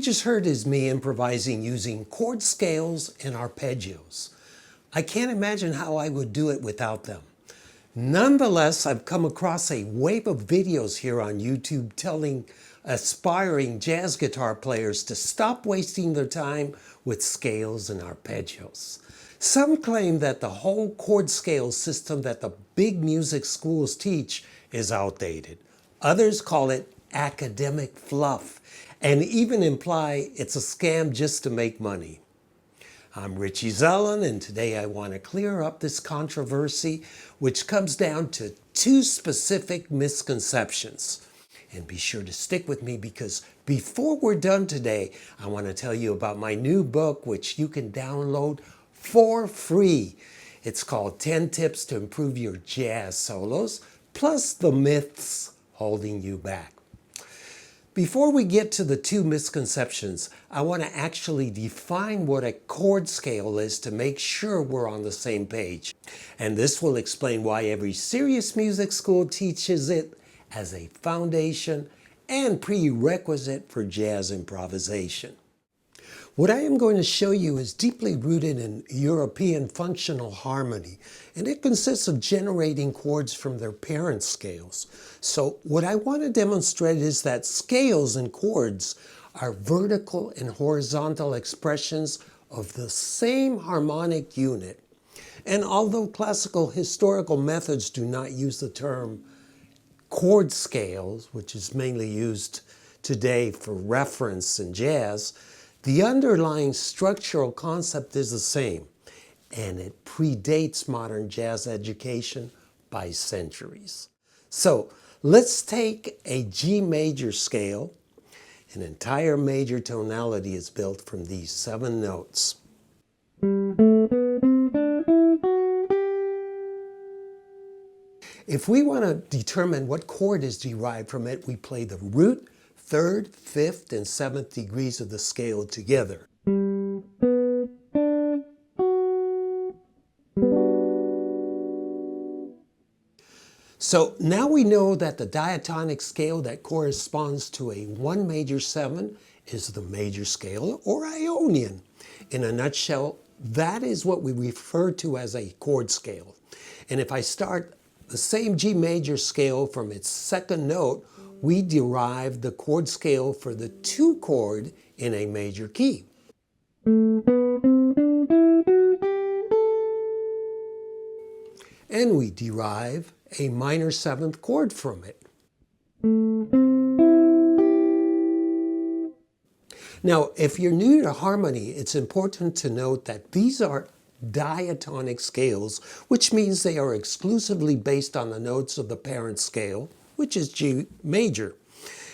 just heard is me improvising using chord scales and arpeggios. I can't imagine how I would do it without them. Nonetheless, I've come across a wave of videos here on YouTube telling aspiring jazz guitar players to stop wasting their time with scales and arpeggios. Some claim that the whole chord scale system that the big music schools teach is outdated. Others call it academic fluff and even imply it's a scam just to make money. I'm Richie Zellen, and today I want to clear up this controversy, which comes down to two specific misconceptions. And be sure to stick with me, because before we're done today, I want to tell you about my new book, which you can download for free. It's called 10 Tips to Improve Your Jazz Solos, plus the myths holding you back. Before we get to the two misconceptions, I want to actually define what a chord scale is to make sure we're on the same page. And this will explain why every serious music school teaches it as a foundation and prerequisite for jazz improvisation. What I am going to show you is deeply rooted in European functional harmony, and it consists of generating chords from their parent scales. So what I want to demonstrate is that scales and chords are vertical and horizontal expressions of the same harmonic unit. And although classical historical methods do not use the term chord scales, which is mainly used today for reference in jazz, the underlying structural concept is the same, and it predates modern jazz education by centuries. So let's take a G major scale. An entire major tonality is built from these 7 notes. If we want to determine what chord is derived from it, we play the root, 3rd, 5th, and 7th degrees of the scale together. So now we know that the diatonic scale that corresponds to a 1 major 7 is the major scale, or Ionian. In a nutshell, that is what we refer to as a chord scale. And if I start the same G major scale from its 2nd note, we derive the chord scale for the 2 chord in a major key. And we derive a minor 7th chord from it. Now, if you're new to harmony, it's important to note that these are diatonic scales, which means they are exclusively based on the notes of the parent scale, which is G major.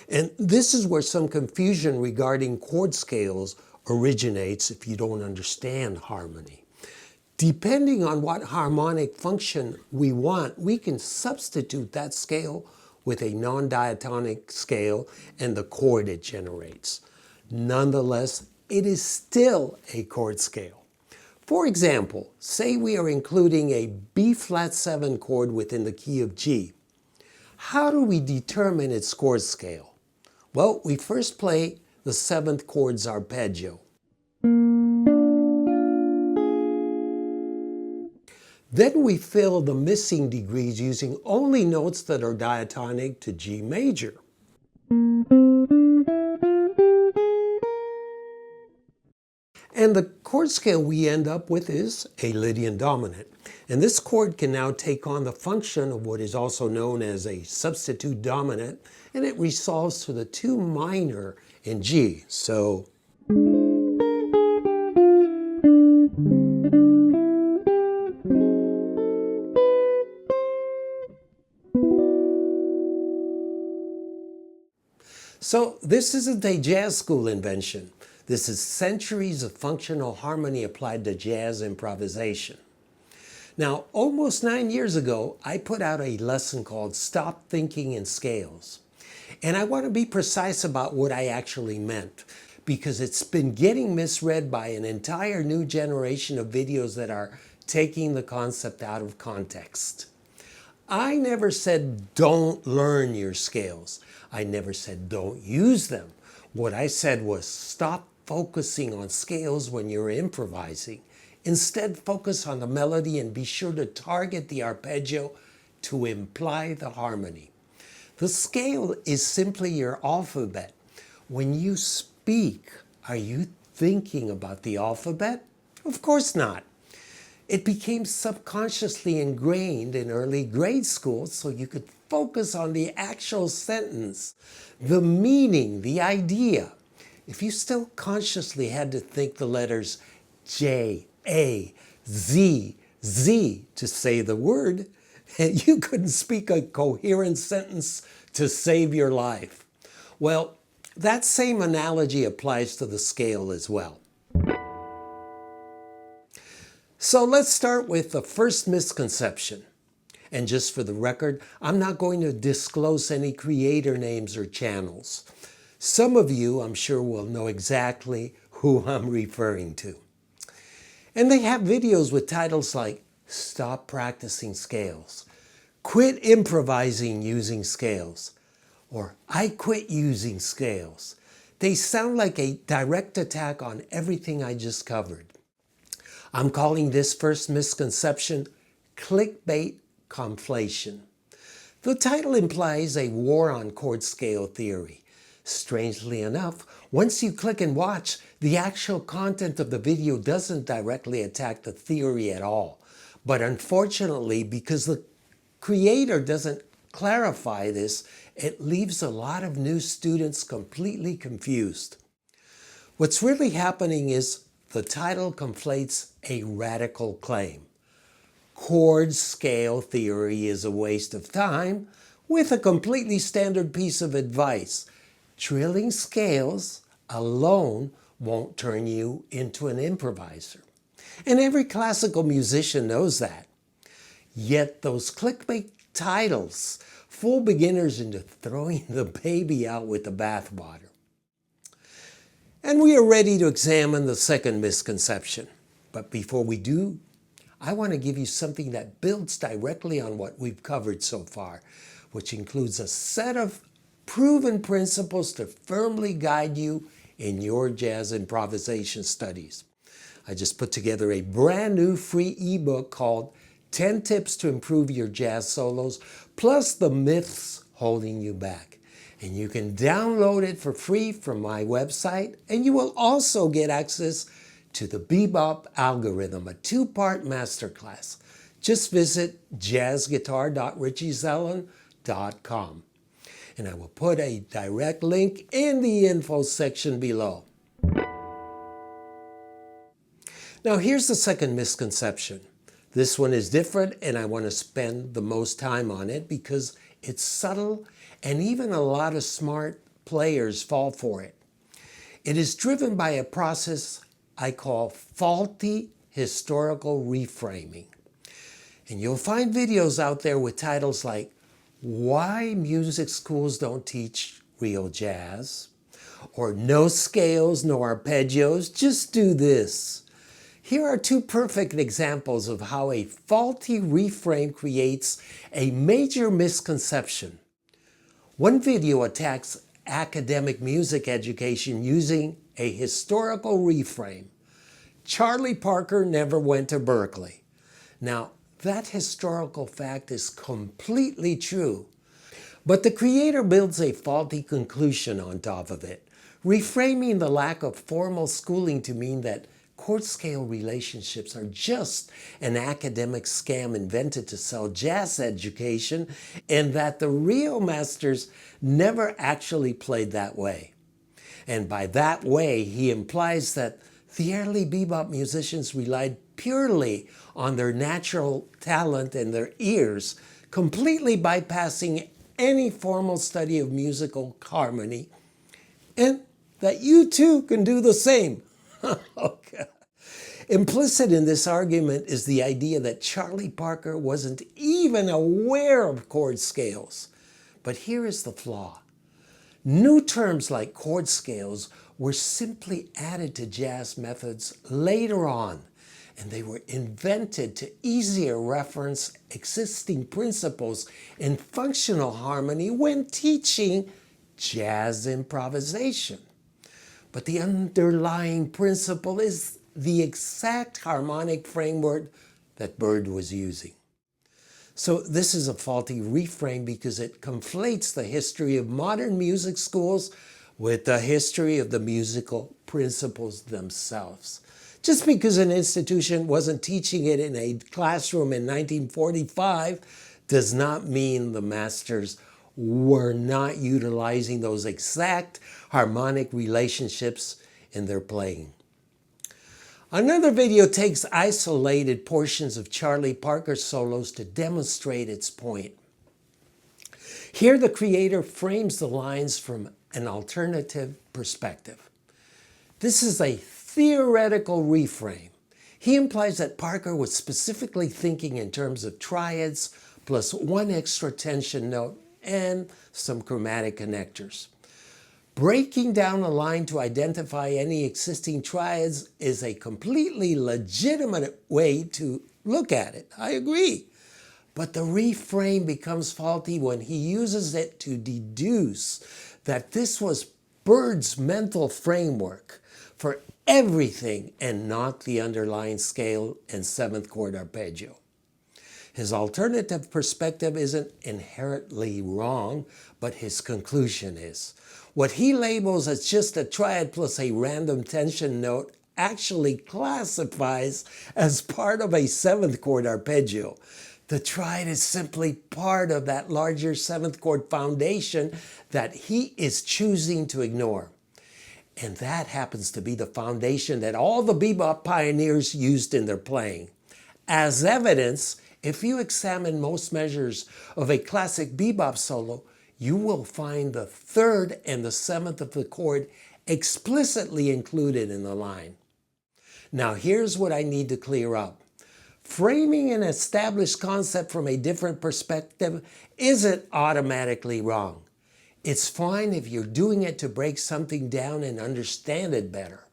And this is where some confusion regarding chord scales originates if you don't understand harmony. Depending on what harmonic function we want, we can substitute that scale with a non-diatonic scale and the chord it generates. Nonetheless, it is still a chord scale. For example, say we are including a B-flat 7 chord within the key of G. How do we determine its chord scale? Well, we first play the 7th chord's arpeggio. Then we fill the missing degrees using only notes that are diatonic to G major. And the chord scale we end up with is a Lydian dominant. And this chord can now take on the function of what is also known as a substitute dominant, and it resolves to the 2 minor in G. So this isn't a jazz school invention. This is centuries of functional harmony applied to jazz improvisation. Now, almost 9 years ago, I put out a lesson called Stop Thinking in Scales. And I want to be precise about what I actually meant, because it's been getting misread by an entire new generation of videos that are taking the concept out of context. I never said don't learn your scales. I never said don't use them. What I said was stop focusing on scales when you're improvising. Instead, focus on the melody and be sure to target the arpeggio to imply the harmony. The scale is simply your alphabet. When you speak, are you thinking about the alphabet? Of course not. It became subconsciously ingrained in early grade school so you could focus on the actual sentence, the meaning, the idea. If you still consciously had to think the letters J, A, Z, Z to say the word, you couldn't speak a coherent sentence to save your life. Well, that same analogy applies to the scale as well. So let's start with the first misconception. And just for the record, I'm not going to disclose any creator names or channels. Some of you, I'm sure, will know exactly who I'm referring to. And they have videos with titles like Stop Practicing Scales, Quit Improvising Using Scales, or I Quit Using Scales. They sound like a direct attack on everything I just covered. I'm calling this first misconception clickbait conflation. The title implies a war on chord scale theory. Strangely enough, once you click and watch, the actual content of the video doesn't directly attack the theory at all. But unfortunately, because the creator doesn't clarify this, it leaves a lot of new students completely confused. What's really happening is the title conflates a radical claim. Chord-scale theory is a waste of time with a completely standard piece of advice. Trilling scales alone won't turn you into an improviser. And every classical musician knows that. Yet those clickbait titles fool beginners into throwing the baby out with the bathwater. And we are ready to examine the second misconception. But before we do, I want to give you something that builds directly on what we've covered so far, which includes a set of proven principles to firmly guide you in your jazz improvisation studies. I just put together a brand new free ebook called 10 Tips to Improve Your Jazz Solos, plus the myths holding you back. And you can download it for free from my website, and you will also get access to the Bebop Algorithm, a 2-part masterclass. Just visit jazzguitar.richiezellen.com. And I will put a direct link in the info section below. Now here's the second misconception. This one is different, and I want to spend the most time on it because it's subtle and even a lot of smart players fall for it. It is driven by a process I call faulty historical reframing. And you'll find videos out there with titles like Why Music Schools Don't Teach Real Jazz, or No Scales, No Arpeggios, Just Do This. Here are two perfect examples of how a faulty reframe creates a major misconception. One video attacks academic music education using a historical reframe. Charlie Parker never went to Berkeley. Now, that historical fact is completely true, but the creator builds a faulty conclusion on top of it, reframing the lack of formal schooling to mean that chord-scale relationships are just an academic scam invented to sell jazz education, and that the real masters never actually played that way. And by that way, he implies that the early bebop musicians relied purely on their natural talent and their ears, completely bypassing any formal study of musical harmony, and that you too can do the same. Okay. Implicit in this argument is the idea that Charlie Parker wasn't even aware of chord scales. But here is the flaw. New terms like chord scales were simply added to jazz methods later on, and they were invented to easier reference existing principles in functional harmony when teaching jazz improvisation. but the underlying principle is the exact harmonic framework that Bird was using. So this is a faulty reframe because it conflates the history of modern music schools with the history of the musical principles themselves. Just because an institution wasn't teaching it in a classroom in 1945 does not mean the masters were not utilizing those exact harmonic relationships in their playing. Another video takes isolated portions of Charlie Parker's solos to demonstrate its point. Here the creator frames the lines from an alternative perspective. This is a theoretical reframe. He implies that Parker was specifically thinking in terms of triads plus one extra tension note and some chromatic connectors. Breaking down a line to identify any existing triads is a completely legitimate way to look at it. I agree. But the reframe becomes faulty when he uses it to deduce that this was Bird's mental framework for everything and not the underlying scale and seventh chord arpeggio. His alternative perspective isn't inherently wrong, but his conclusion is. What he labels as just a triad plus a random tension note actually classifies as part of a seventh chord arpeggio. The triad is simply part of that larger seventh chord foundation that he is choosing to ignore. And that happens to be the foundation that all the bebop pioneers used in their playing. As evidence, if you examine most measures of a classic bebop solo, you will find the third and the seventh of the chord explicitly included in the line. Now here's what I need to clear up. Framing an established concept from a different perspective isn't automatically wrong. It's fine if you're doing it to break something down and understand it better.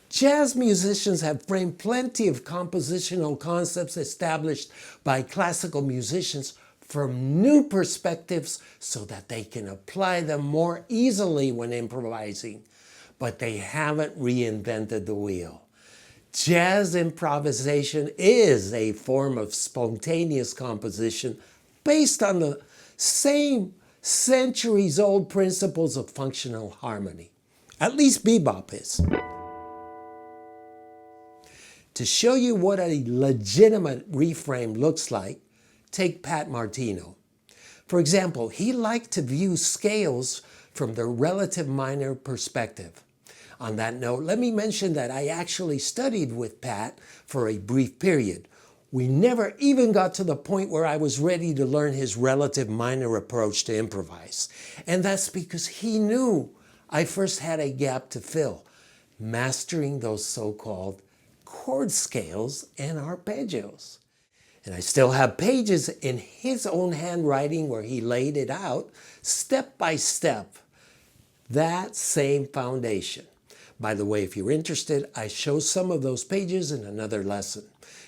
Jazz musicians have framed plenty of compositional concepts established by classical musicians from new perspectives so that they can apply them more easily when improvising, but they haven't reinvented the wheel. Jazz improvisation is a form of spontaneous composition based on the same centuries-old principles of functional harmony. At least bebop is. To show you what a legitimate reframe looks like, take Pat Martino. For example, he liked to view scales from the relative minor perspective. On that note, let me mention that I actually studied with Pat for a brief period. We never even got to the point where I was ready to learn his relative minor approach to improvise. And that's because he knew I first had a gap to fill, mastering those so-called chord scales and arpeggios. And I still have pages in his own handwriting where he laid it out step by step, that same foundation. By the way, if you're interested, I show some of those pages in another lesson.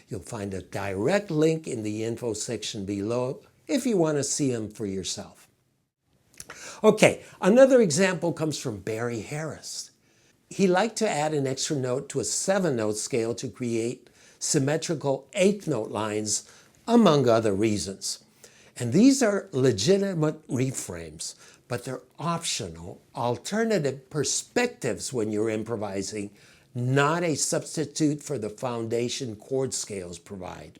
You'll find a direct link in the info section below if you want to see them for yourself. Okay, another example comes from Barry Harris. He liked to add an extra note to a 7-note scale to create symmetrical 8th-note lines, among other reasons. And these are legitimate reframes, but they're optional, alternative perspectives when you're improvising, not a substitute for the foundation chord scales provide.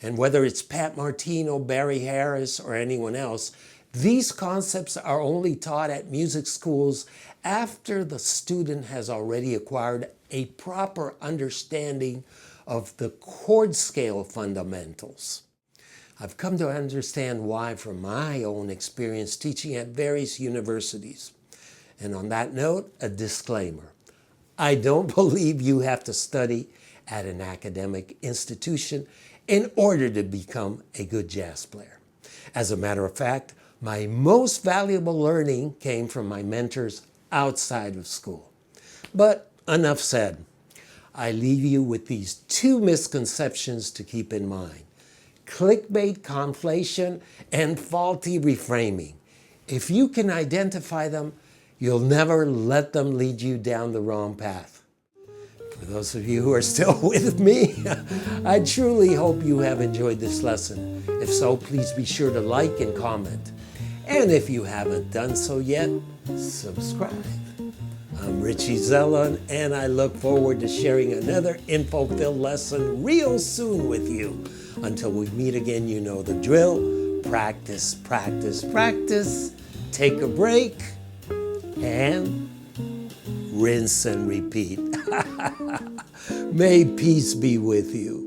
And whether it's Pat Martino, Barry Harris, or anyone else, these concepts are only taught at music schools after the student has already acquired a proper understanding of the chord scale fundamentals. I've come to understand why from my own experience teaching at various universities. And on that note, a disclaimer. I don't believe you have to study at an academic institution in order to become a good jazz player. As a matter of fact, my most valuable learning came from my mentors outside of school. But enough said. I leave you with these two misconceptions to keep in mind. Clickbait conflation and faulty reframing. If you can identify them, You'll never let them lead you down the wrong path. For those of you who are still with me, I truly hope you have enjoyed this lesson. If so, please be sure to like and comment. And if you haven't done so yet, subscribe. I'm Richie Zellon, and I look forward to sharing another info-filled lesson real soon with you. Until we meet again, you know the drill. Practice, practice, practice. Take a break, and rinse and repeat. May peace be with you.